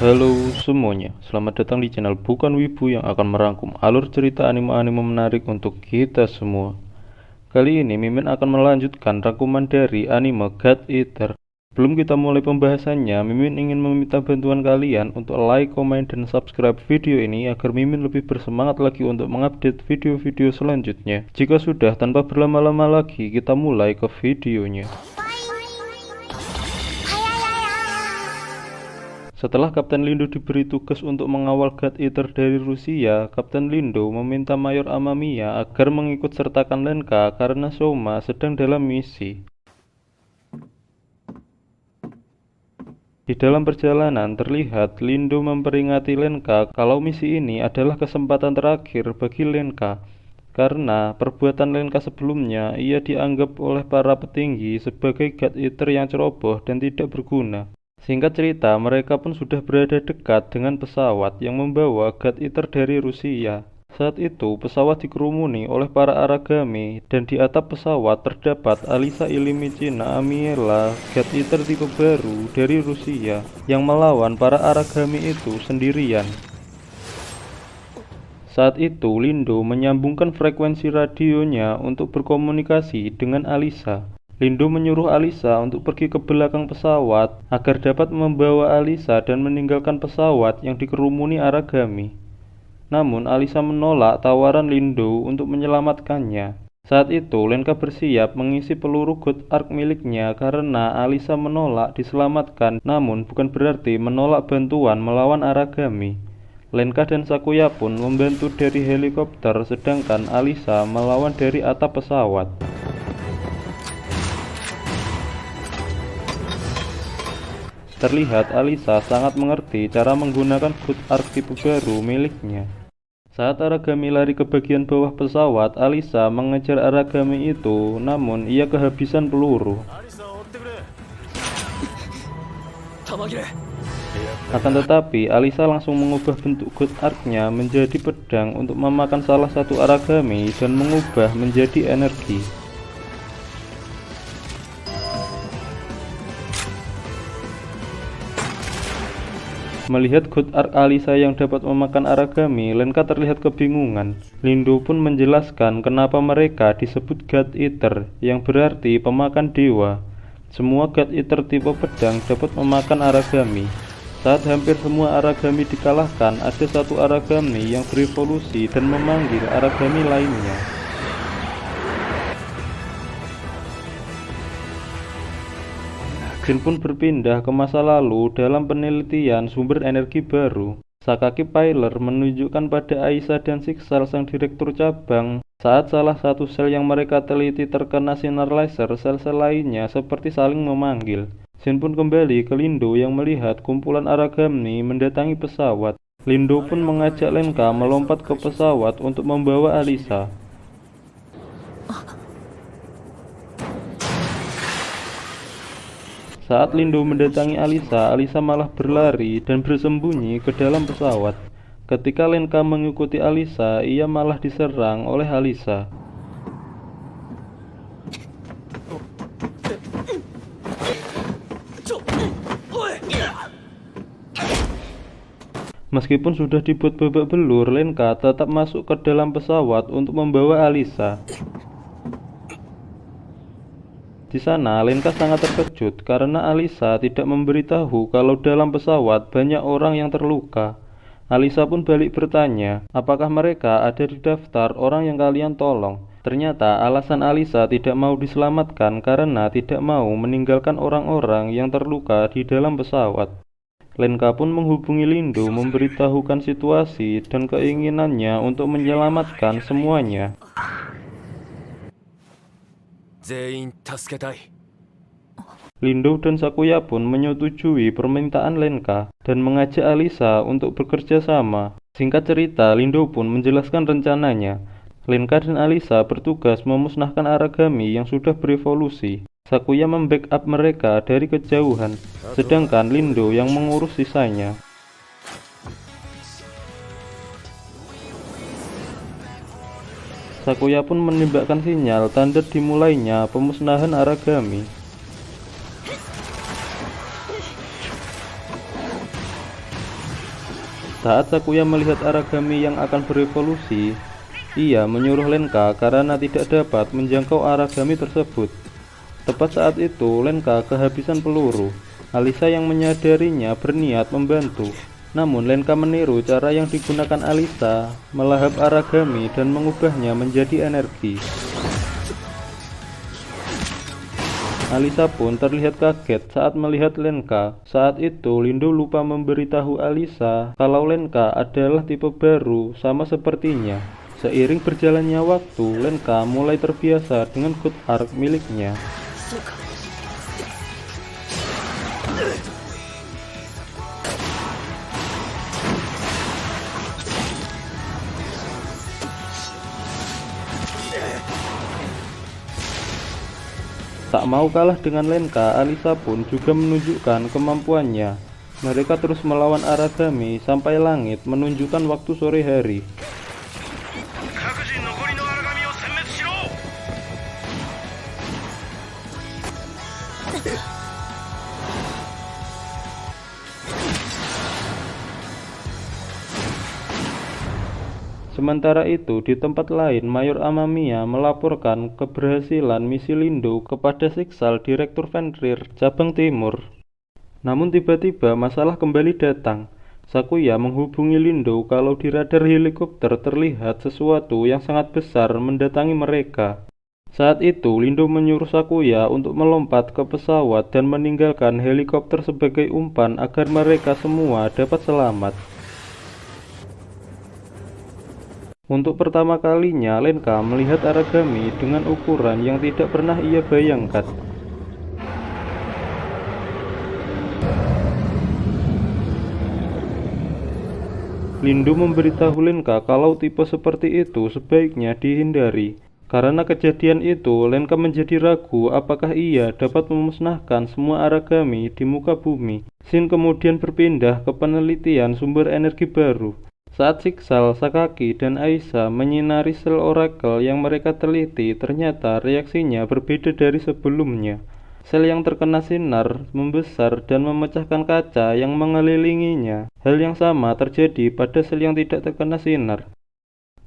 Halo semuanya, selamat datang di channel Bukan Wibu yang akan merangkum alur cerita anime-anime menarik untuk kita semua. Kali ini Mimin akan melanjutkan rangkuman dari anime God Eater. Sebelum kita mulai pembahasannya, Mimin ingin meminta bantuan kalian untuk like, comment, dan subscribe video ini agar Mimin lebih bersemangat lagi untuk mengupdate video-video selanjutnya. Jika sudah, tanpa berlama-lama lagi, kita mulai ke videonya. Setelah Kapten Lindo diberi tugas untuk mengawal God Eater dari Rusia, Kapten Lindo meminta Mayor Amamiya agar mengikut sertakan Lenka karena Soma sedang dalam misi. Di dalam perjalanan terlihat Lindo memperingati Lenka kalau misi ini adalah kesempatan terakhir bagi Lenka. Karena perbuatan Lenka sebelumnya ia dianggap oleh para petinggi sebagai God Eater yang ceroboh dan tidak berguna. Singkat cerita, mereka pun sudah berada dekat dengan pesawat yang membawa God Eater dari Rusia. Saat itu, pesawat dikerumuni oleh para Aragami, dan di atap pesawat terdapat Alisa Ilimichina Amiela, God Eater tipe baru dari Rusia, yang melawan para Aragami itu sendirian. Saat itu, Lindo menyambungkan frekuensi radionya untuk berkomunikasi dengan Alisa. Lindo menyuruh Alisa untuk pergi ke belakang pesawat agar dapat membawa Alisa dan meninggalkan pesawat yang dikerumuni Aragami. Namun Alisa menolak tawaran Lindo untuk menyelamatkannya. Saat itu Lenka bersiap mengisi peluru God Arc miliknya karena Alisa menolak diselamatkan, namun bukan berarti menolak bantuan melawan Aragami. Lenka dan Sakuya pun membantu dari helikopter sedangkan Alisa melawan dari atap pesawat. Terlihat Alisa sangat mengerti cara menggunakan God Arc tipe baru miliknya. Saat Aragami lari ke bagian bawah pesawat, Alisa mengejar Aragami itu, namun ia kehabisan peluru. Akan tetapi, Alisa langsung mengubah bentuk God Arc-nya menjadi pedang untuk memakan salah satu Aragami dan mengubah menjadi energi. Melihat God Arc Alisa yang dapat memakan Aragami, Lenka terlihat kebingungan. Lindo pun menjelaskan kenapa mereka disebut God Eater, yang berarti pemakan dewa. Semua God Eater tipe pedang dapat memakan Aragami. Saat hampir semua Aragami dikalahkan, ada satu Aragami yang berevolusi dan memanggil Aragami lainnya. Jin pun berpindah ke masa lalu dalam penelitian sumber energi baru. Sakaki Piler menunjukkan pada Aisa dan Siksal sang direktur cabang saat salah satu sel yang mereka teliti terkena sinar laser, sel-sel lainnya seperti saling memanggil. Jin pun kembali ke Lindo yang melihat kumpulan Aragami mendatangi pesawat. Lindo pun mengajak Lenka melompat ke pesawat untuk membawa Alisa. Saat Lindo mendatangi Alisa, Alisa malah berlari dan bersembunyi ke dalam pesawat. Ketika Lenka mengikuti Alisa, ia malah diserang oleh Alisa. Meskipun sudah dibuat babak belur, Lenka tetap masuk ke dalam pesawat untuk membawa Alisa. Di sana, Lenka sangat terkejut karena Alisa tidak memberitahu kalau dalam pesawat banyak orang yang terluka. Alisa pun balik bertanya, apakah mereka ada di daftar orang yang kalian tolong? Ternyata alasan Alisa tidak mau diselamatkan karena tidak mau meninggalkan orang-orang yang terluka di dalam pesawat. Lenka pun menghubungi Lindo memberitahukan situasi dan keinginannya untuk menyelamatkan semuanya. Lindo dan Sakuya pun menyetujui permintaan Lenka dan mengajak Alisa untuk bekerja sama. Singkat cerita, Lindo pun menjelaskan rencananya. Lenka dan Alisa bertugas memusnahkan Aragami yang sudah berevolusi. Sakuya membackup mereka dari kejauhan, sedangkan Lindo yang mengurus sisanya. Sakuya pun menembakkan sinyal tanda dimulainya pemusnahan Aragami. Saat Sakuya melihat Aragami yang akan berevolusi, ia menyuruh Lenka karena tidak dapat menjangkau Aragami tersebut. Tepat saat itu, Lenka kehabisan peluru. Alisa yang menyadarinya berniat membantu. Namun Lenka meniru cara yang digunakan Alisa, melahap Aragami dan mengubahnya menjadi energi. Alisa pun terlihat kaget saat melihat Lenka. Saat itu Lindo lupa memberitahu Alisa kalau Lenka adalah tipe baru sama sepertinya. Seiring berjalannya waktu, Lenka mulai terbiasa dengan good arc miliknya. Tak mau kalah dengan Lenka, Alisa pun juga menunjukkan kemampuannya. Mereka terus melawan Aragami sampai langit menunjukkan waktu sore hari. Sementara itu, di tempat lain, Mayor Amamiya melaporkan keberhasilan misi Lindo kepada Siksal Direktur Fenrir Cabang Timur. Namun tiba-tiba masalah kembali datang. Sakuya menghubungi Lindo kalau di radar helikopter terlihat sesuatu yang sangat besar mendatangi mereka. Saat itu, Lindo menyuruh Sakuya untuk melompat ke pesawat dan meninggalkan helikopter sebagai umpan agar mereka semua dapat selamat. Untuk pertama kalinya, Lenka melihat Aragami dengan ukuran yang tidak pernah ia bayangkan. Lindo memberitahu Lenka kalau tipe seperti itu sebaiknya dihindari. Karena kejadian itu, Lenka menjadi ragu apakah ia dapat memusnahkan semua Aragami di muka bumi. Shin kemudian berpindah ke penelitian sumber energi baru. Saat Siksal, Sakaki, dan Aisa menyinari sel oracle yang mereka teliti, ternyata reaksinya berbeda dari sebelumnya. Sel yang terkena sinar membesar dan memecahkan kaca yang mengelilinginya. Hal yang sama terjadi pada sel yang tidak terkena sinar.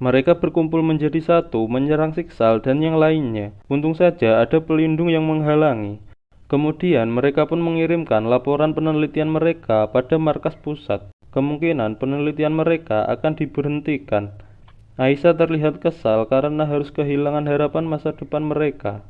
Mereka berkumpul menjadi satu, menyerang Siksal dan yang lainnya. Untung saja ada pelindung yang menghalangi. Kemudian mereka pun mengirimkan laporan penelitian mereka pada markas pusat. Kemungkinan penelitian mereka akan diberhentikan. Aisa terlihat kesal karena harus kehilangan harapan masa depan mereka.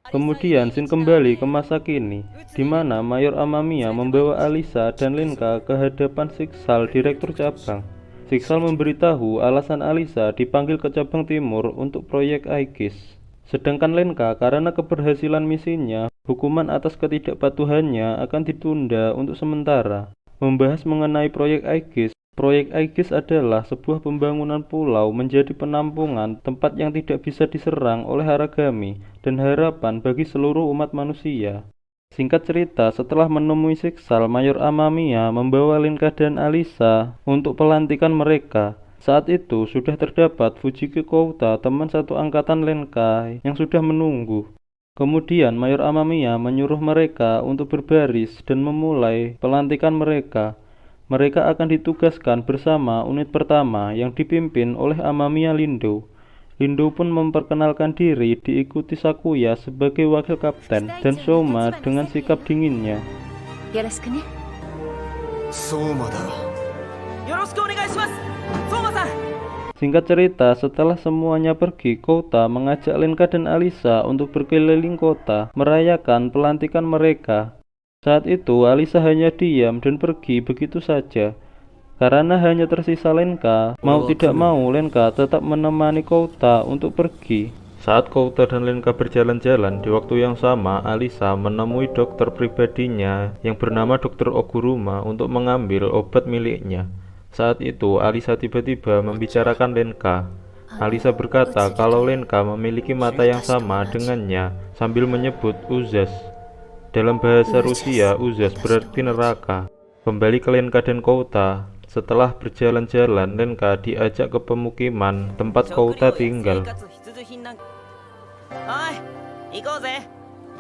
Kemudian Shin kembali ke masa kini, di mana Mayor Amamiya membawa Alisa dan Lenka ke hadapan Siksal Direktur Cabang. Siksal memberitahu alasan Alisa dipanggil ke Cabang Timur untuk proyek Aegis. Sedangkan Lenka karena keberhasilan misinya, hukuman atas ketidakpatuhannya akan ditunda untuk sementara. Membahas mengenai proyek Aegis adalah sebuah pembangunan pulau menjadi penampungan tempat yang tidak bisa diserang oleh Aragami dan harapan bagi seluruh umat manusia. Singkat cerita, setelah menemui Siksal, Mayor Amamiya membawa Lenka dan Alisa untuk pelantikan mereka. Saat itu sudah terdapat Fujiki Kouta, teman satu angkatan Lenka yang sudah menunggu. Kemudian Mayor Amamiya menyuruh mereka untuk berbaris dan memulai pelantikan mereka. Mereka akan ditugaskan bersama unit pertama yang dipimpin oleh Amamiya Lindo. Lindo pun memperkenalkan diri diikuti Sakuya sebagai wakil kapten dan Soma dengan sikap dinginnya. Singkat cerita, setelah semuanya pergi, Kouta mengajak Lenka dan Alisa untuk berkeliling kota, merayakan pelantikan mereka. Saat itu, Alisa hanya diam dan pergi begitu saja. Karena hanya tersisa Lenka, mau tidak mau Lenka tetap menemani Kouta untuk pergi. Saat Kouta dan Lenka berjalan-jalan, di waktu yang sama, Alisa menemui dokter pribadinya yang bernama Dr. Oguruma untuk mengambil obat miliknya. Saat itu, Alisa tiba-tiba membicarakan Lenka. Alisa berkata kalau Lenka memiliki mata yang sama dengannya sambil menyebut Uzas. Dalam bahasa Rusia, Uzas berarti neraka. Kembali ke Lenka dan Kouta. Setelah berjalan-jalan, Lenka diajak ke pemukiman tempat Kouta tinggal.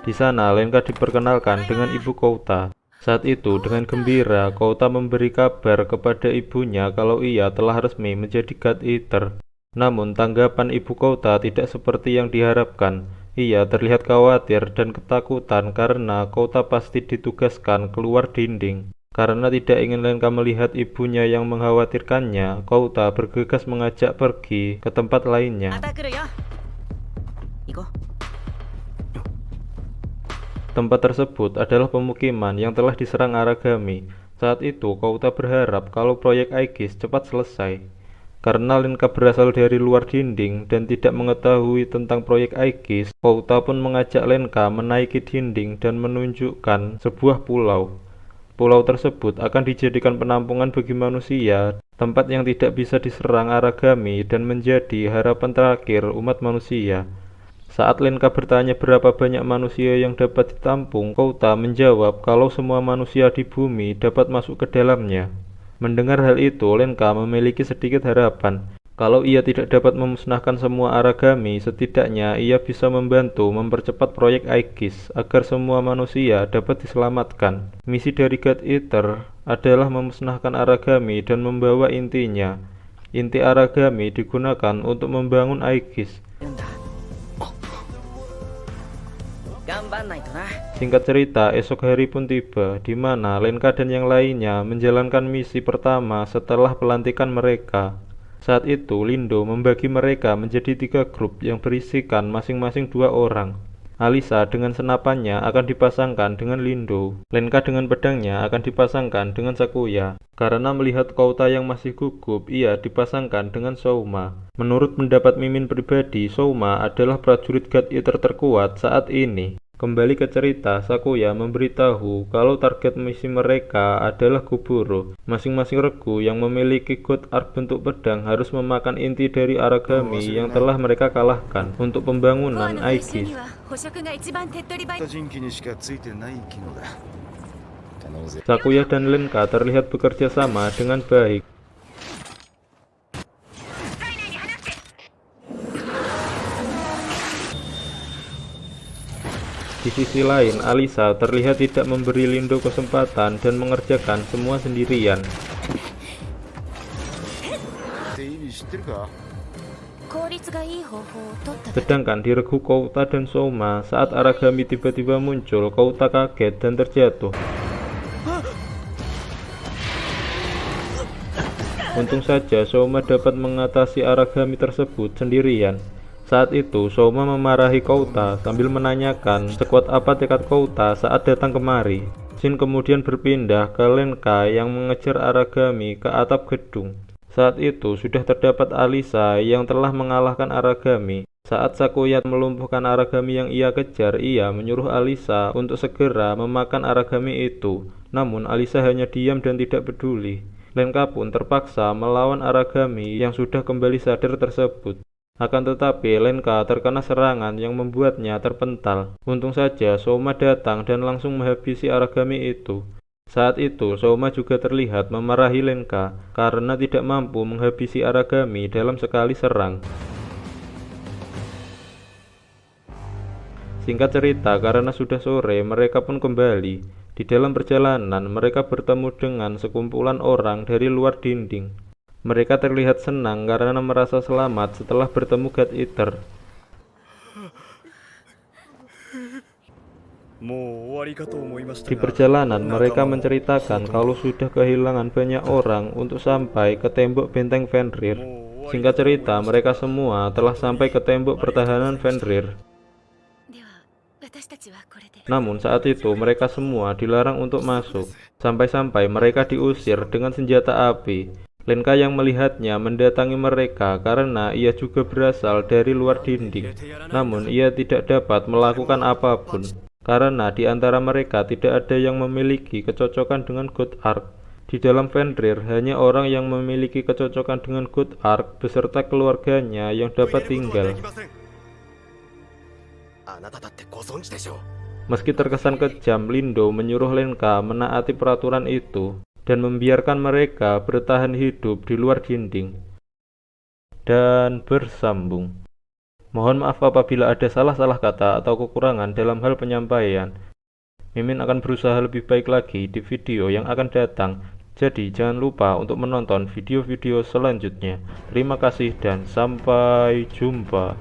Di sana, Lenka diperkenalkan dengan ibu Kouta. Saat itu, dengan gembira, Kouta memberi kabar kepada ibunya kalau ia telah resmi menjadi God Eater. Namun, tanggapan ibu Kouta tidak seperti yang diharapkan. Ia terlihat khawatir dan ketakutan karena Kouta pasti ditugaskan keluar dinding. Karena tidak ingin Lenka melihat ibunya yang mengkhawatirkannya, Kouta bergegas mengajak pergi ke tempat lainnya. Tempat tersebut adalah pemukiman yang telah diserang Aragami. Saat itu, Kouta berharap kalau proyek Aegis cepat selesai. Karena Lenka berasal dari luar dinding dan tidak mengetahui tentang proyek Aegis, Kouta pun mengajak Lenka menaiki dinding dan menunjukkan sebuah pulau. Pulau tersebut akan dijadikan penampungan bagi manusia, tempat yang tidak bisa diserang Aragami dan menjadi harapan terakhir umat manusia. Saat Lenka bertanya berapa banyak manusia yang dapat ditampung, Kouta menjawab kalau semua manusia di bumi dapat masuk ke dalamnya. Mendengar hal itu, Lenka memiliki sedikit harapan. Kalau ia tidak dapat memusnahkan semua Aragami, setidaknya ia bisa membantu mempercepat proyek Aegis agar semua manusia dapat diselamatkan. Misi dari God Eater adalah memusnahkan Aragami dan membawa intinya. Inti Aragami digunakan untuk membangun Aegis. Singkat cerita, esok hari pun tiba, di mana Lenka dan yang lainnya menjalankan misi pertama setelah pelantikan mereka. Saat itu, Lindo membagi mereka menjadi 3 grup yang berisikan masing-masing 2 orang. Alisa dengan senapannya akan dipasangkan dengan Lindo. Lenka dengan pedangnya akan dipasangkan dengan Sakuya. Karena melihat Kouta yang masih gugup, ia dipasangkan dengan Souma. Menurut pendapat Mimin pribadi, Souma adalah prajurit God Eater terkuat saat ini. Kembali ke cerita, Sakuya memberitahu kalau target misi mereka adalah Kuburo. Masing-masing regu yang memiliki God Arc bentuk pedang harus memakan inti dari Aragami yang telah mereka kalahkan untuk pembangunan Aegis. Sakuya dan Lenka terlihat bekerja sama dengan baik. Di sisi lain, Alisa terlihat tidak memberi Lindo kesempatan dan mengerjakan semua sendirian. Sedangkan di regu Kouta dan Souma, saat Aragami tiba-tiba muncul, Kouta kaget dan terjatuh. Untung saja Souma dapat mengatasi Aragami tersebut sendirian. Saat itu, Souma memarahi Kouta sambil menanyakan sekuat apa tekad Kouta saat datang kemari. Shin kemudian berpindah ke Lenka yang mengejar Aragami ke atap gedung. Saat itu, sudah terdapat Alisa yang telah mengalahkan Aragami. Saat Sakuya melumpuhkan Aragami yang ia kejar, ia menyuruh Alisa untuk segera memakan Aragami itu. Namun, Alisa hanya diam dan tidak peduli. Lenka pun terpaksa melawan Aragami yang sudah kembali sadar tersebut. Akan tetapi, Lenka terkena serangan yang membuatnya terpental. Untung saja Souma datang dan langsung menghabisi Aragami itu. Saat itu, Souma juga terlihat memarahi Lenka karena tidak mampu menghabisi Aragami dalam sekali serang. Singkat cerita, karena sudah sore, mereka pun kembali. Di dalam perjalanan, mereka bertemu dengan sekumpulan orang dari luar dinding. Mereka terlihat senang karena merasa selamat setelah bertemu God Eater. Di perjalanan, mereka menceritakan kalau sudah kehilangan banyak orang untuk sampai ke tembok benteng Fenrir. Singkat cerita, mereka semua telah sampai ke tembok pertahanan Fenrir. Namun saat itu mereka semua dilarang untuk masuk. Sampai-sampai mereka diusir dengan senjata api. Lenka yang melihatnya mendatangi mereka karena ia juga berasal dari luar dinding. Namun ia tidak dapat melakukan apapun. Karena di antara mereka tidak ada yang memiliki kecocokan dengan God Arc. Di dalam Fenrir, hanya orang yang memiliki kecocokan dengan God Arc beserta keluarganya yang dapat tinggal. Meski terkesan kejam, Lindo menyuruh Lenka menaati peraturan itu dan membiarkan mereka bertahan hidup di luar dinding. Dan bersambung. Mohon maaf apabila ada salah-salah kata atau kekurangan dalam hal penyampaian. Mimin akan berusaha lebih baik lagi di video yang akan datang. Jadi jangan lupa untuk menonton video-video selanjutnya. Terima kasih dan sampai jumpa.